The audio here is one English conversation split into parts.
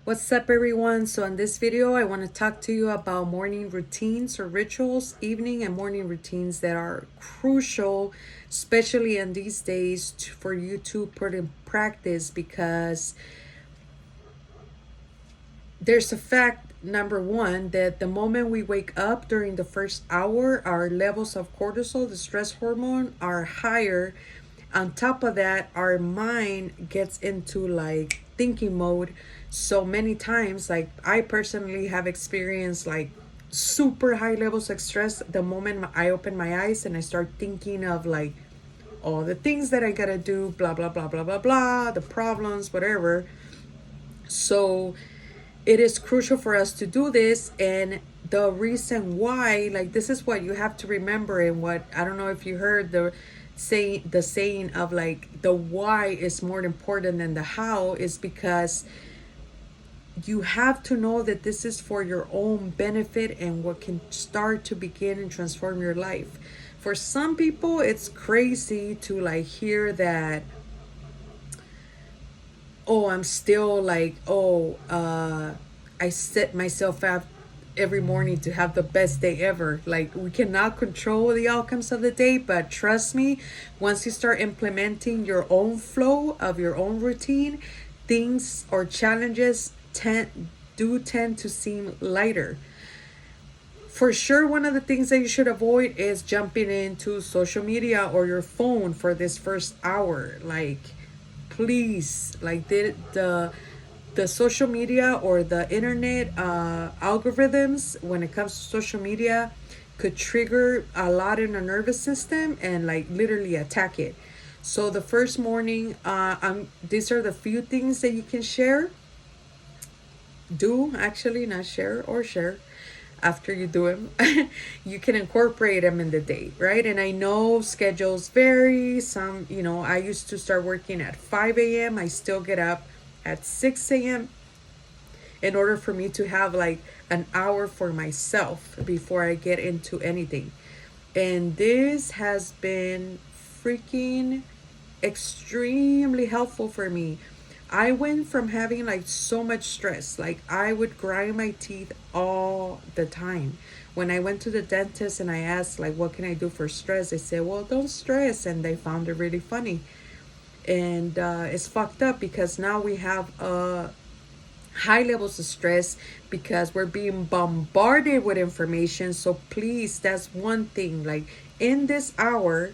What's up, everyone? So in this video I want to talk to you about morning routines or rituals, evening and morning routines that are crucial, especially in these days, for you to put in practice, because there's a fact, number one, that the moment we wake up during the first hour, our levels of cortisol, the stress hormone, are higher. On top of that, our mind gets into like thinking mode so many times. Like, I personally have experienced like super high levels of stress the moment I open my eyes and I start thinking of like all the things that I gotta do, blah blah blah blah blah blah, the problems, whatever. So it is crucial for us to do this. And the reason why, like, this is what you have to remember. And what, I don't know if you heard the saying of like the why is more important than the how, is because you have to know that this is for your own benefit and what can start to begin and transform your life. For some people, it's crazy to like hear that, oh, I'm still like, I set myself up every morning to have the best day ever. Like, we cannot control the outcomes of the day, but trust me, once you start implementing your own flow of your own routine, things or challenges tend to seem lighter. For sure, one of the things that you should avoid is jumping into social media or your phone for this first hour. Like, please, like, the social media or the internet algorithms, when it comes to social media, could trigger a lot in the nervous system and like literally attack it. So the first morning, these are the few things that you can do, actually, not share, or share after you do them. You can incorporate them in the day, right? And I know schedules vary. Some, I used to start working at 5 a.m. I still get up at 6 a.m. in order for me to have like an hour for myself before I get into anything. And this has been freaking extremely helpful for me. I went from having like so much stress, like I would grind my teeth all the time. When I went to the dentist and I asked like, what can I do for stress? They said, well, don't stress. And they found it really funny. And it's fucked up because now we have high levels of stress because we're being bombarded with information. So please, that's one thing. Like, in this hour,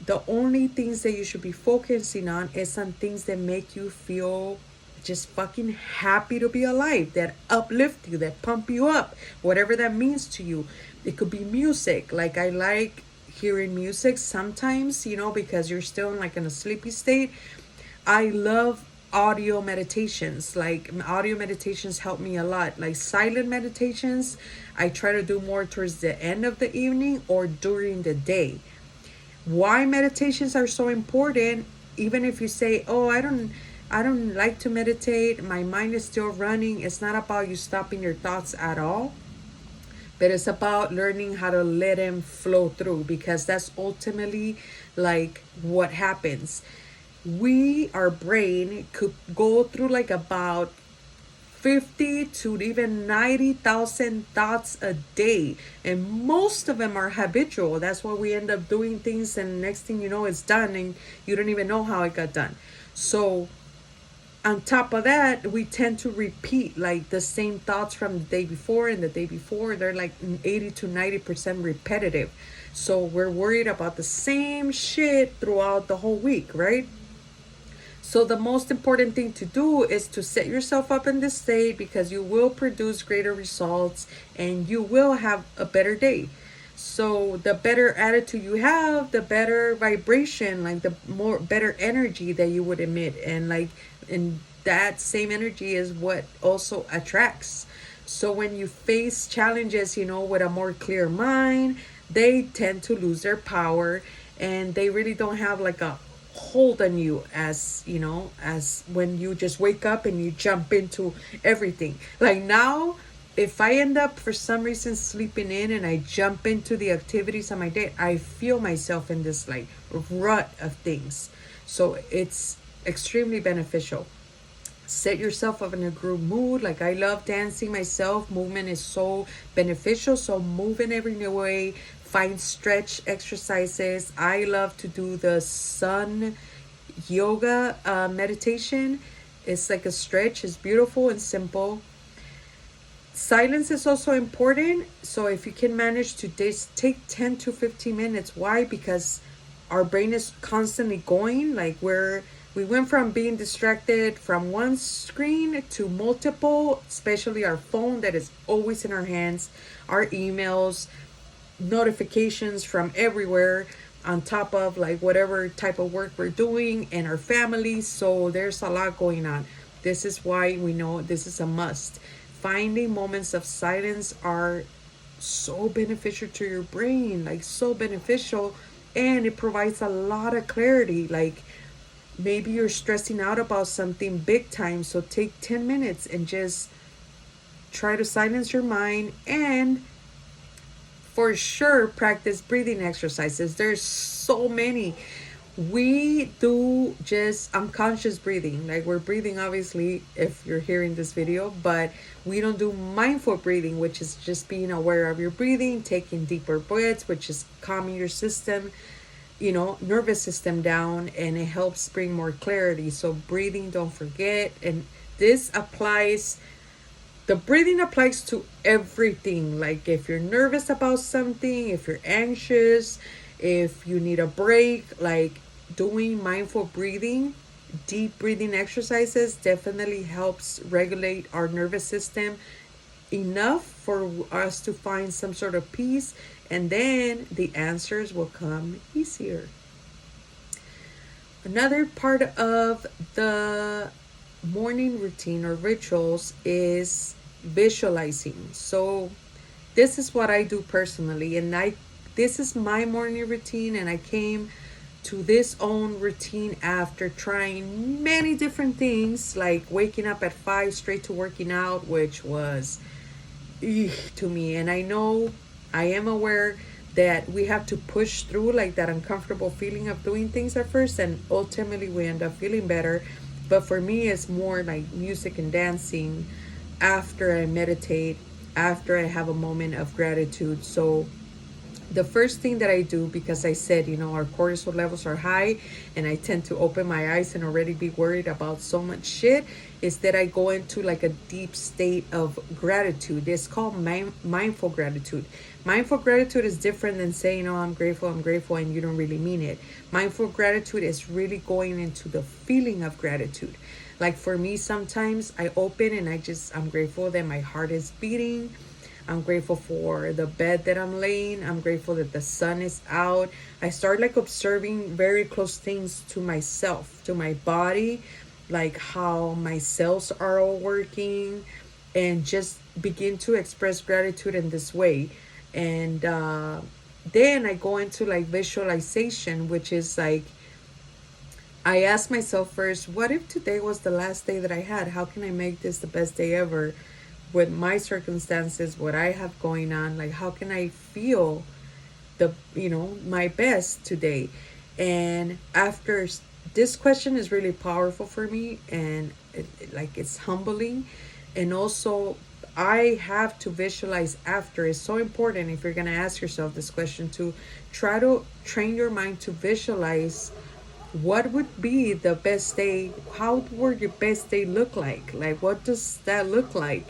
the only things that you should be focusing on is on things that make you feel just fucking happy to be alive, that uplift you, that pump you up, whatever that means to you. It could be music. Like, I like hearing music sometimes, because you're still in like in a sleepy state. I love audio meditations. Like, audio meditations help me a lot. Like, silent meditations, I try to do more towards the end of the evening or during the day. Why meditations are so important, even if you say, oh, I don't like to meditate, my mind is still running. It's not about you stopping your thoughts at all, but it's about learning how to let them flow through, because that's ultimately like what happens. Our brain could go through like about 50 to even 90,000 thoughts a day, and most of them are habitual. That's why we end up doing things, and next thing you know, it's done and you don't even know how it got done. So on top of that, we tend to repeat like the same thoughts from the day before and the day before. They're like 80 to 90% repetitive. So we're worried about the same shit throughout the whole week, right? So the most important thing to do is to set yourself up in this state, because you will produce greater results and you will have a better day. So the better attitude you have, the better vibration, like the more better energy that you would emit. And that same energy is what also attracts. So when you face challenges, with a more clear mind, they tend to lose their power, and they really don't have like a hold on you as when you just wake up and you jump into everything. Like, now, if I end up for some reason sleeping in and I jump into the activities of my day, I feel myself in this like rut of things. So it's extremely beneficial. Set yourself up in a group mood. Like, I love dancing myself. Movement is so beneficial. So move in every new way. Find stretch exercises. I love to do the sun yoga meditation. It's like a stretch. It's beautiful and simple. Silence is also important. So if you can manage to take 10 to 15 minutes. Why? Because our brain is constantly going. Like, we went from being distracted from one screen to multiple, especially our phone that is always in our hands, our emails, notifications from everywhere, on top of like whatever type of work we're doing, and our families. So there's a lot going on. This is why we know this is a must. Finding moments of silence are so beneficial to your brain, like so beneficial, and it provides a lot of clarity. Like, maybe you're stressing out about something big time, so take 10 minutes and just try to silence your mind, and for sure practice breathing exercises. There's so many. We do just unconscious breathing, like we're breathing obviously if you're hearing this video, but we don't do mindful breathing, which is just being aware of your breathing, taking deeper breaths, which is calming your system, nervous system down, and it helps bring more clarity. So breathing, don't forget. And this applies the breathing applies to everything. Like, if you're nervous about something, if you're anxious, if you need a break, like, doing mindful breathing, deep breathing exercises definitely helps regulate our nervous system enough for us to find some sort of peace, and then the answers will come easier. Another part of the morning routine or rituals is visualizing. So this is what I do personally, and I this is my morning routine, and I came to this own routine after trying many different things, like waking up at 5 straight to working out, which was to me. And I know, I am aware that we have to push through like that uncomfortable feeling of doing things at first, and ultimately we end up feeling better. But for me, it's more like music and dancing after I meditate, after I have a moment of gratitude. So the first thing that I do, because I said, our cortisol levels are high, and I tend to open my eyes and already be worried about so much shit, is that I go into like a deep state of gratitude. It's called mindful gratitude. Mindful gratitude is different than saying, oh, I'm grateful, and you don't really mean it. Mindful gratitude is really going into the feeling of gratitude. Like, for me, sometimes I open and I'm grateful that my heart is beating. I'm grateful for the bed that I'm laying. I'm grateful that the sun is out. I start like observing very close things to myself, to my body, like how my cells are all working, and just begin to express gratitude in this way. And then I go into like visualization, which is like, I ask myself first, what if today was the last day that I had? How can I make this the best day ever with my circumstances, what I have going on? Like, how can I feel my best today? And after this question is really powerful for me, and it's humbling. And also, I have to visualize after. It's so important, if you're going to ask yourself this question, to try to train your mind to visualize what would be the best day. How would your best day look like what does that look like?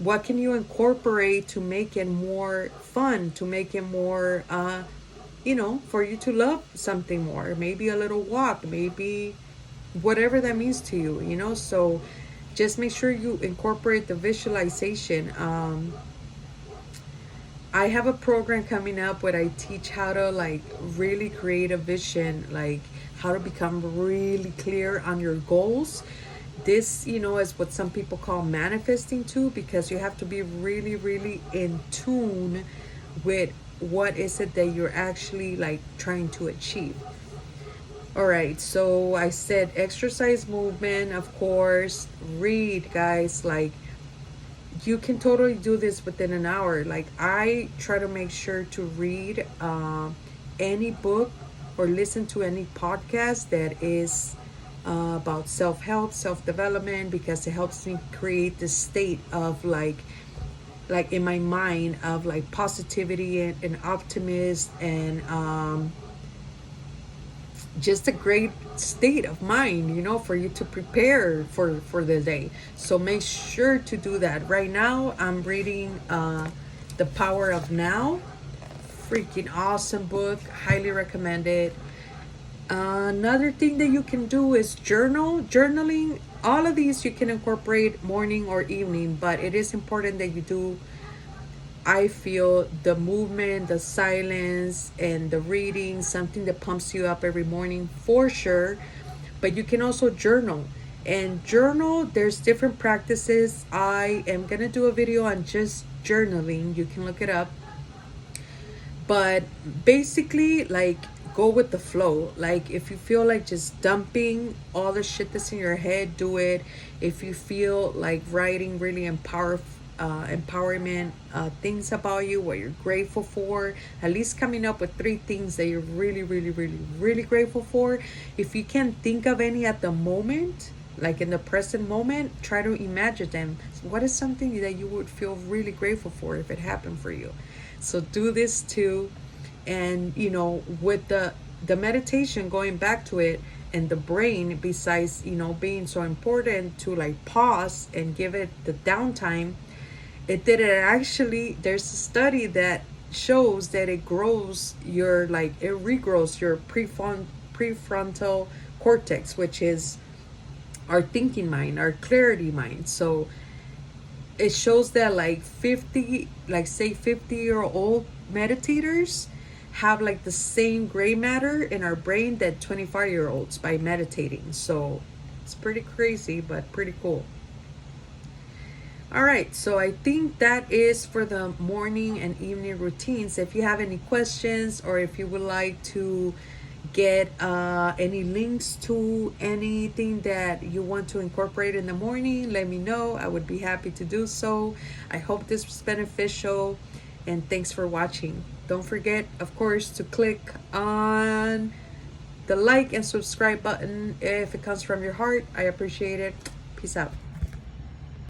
What can you incorporate to make it more fun, to make it more for you to love something more? Maybe a little walk, maybe whatever that means to you, so just make sure you incorporate the visualization. I have a program coming up where I teach how to like really create a vision, like how to become really clear on your goals. This, is what some people call manifesting too, because you have to be really, really in tune with what is it that you're actually like trying to achieve. All right, so I said exercise, movement, of course, read, guys. Like, you can totally do this within an hour. Like, I try to make sure to read any book or listen to any podcast that is about self-help, self-development, because it helps me create this state of like in my mind of like positivity and optimist, and just a great state of mind, for you to prepare for the day. So make sure to do that. Right now I'm reading The Power of Now. Freaking awesome book, highly recommended. Another thing that you can do is journaling. All of these you can incorporate morning or evening, but it is important that you do, I feel, the movement, the silence, and the reading, something that pumps you up every morning for sure. But you can also journal. And journal, there's different practices. I am going to do a video on just journaling. You can look it up. But basically, like, go with the flow. Like, if you feel like just dumping all the shit that's in your head, do it. If you feel like writing really empowerment things about you, what you're grateful for, at least coming up with 3 things that you're really, really, really, really grateful for. If you can't think of any at the moment, like in the present moment, try to imagine them. What is something that you would feel really grateful for if it happened for you? So do this too. And with the meditation, going back to it, and the brain, besides being so important to like pause and give it the downtime, it actually, there's a study that shows that it regrows your prefrontal cortex, which is our thinking mind, our clarity mind. So it shows that like 50-year-old meditators have like the same gray matter in our brain that 25-year-olds by meditating. So it's pretty crazy, but pretty cool. All right, so I think that is for the morning and evening routines. If you have any questions, or if you would like to get any links to anything that you want to incorporate in the morning, let me know. I would be happy to do so. I hope this was beneficial, and thanks for watching. Don't forget, of course, to click on the like and subscribe button if it comes from your heart. I appreciate it. Peace out.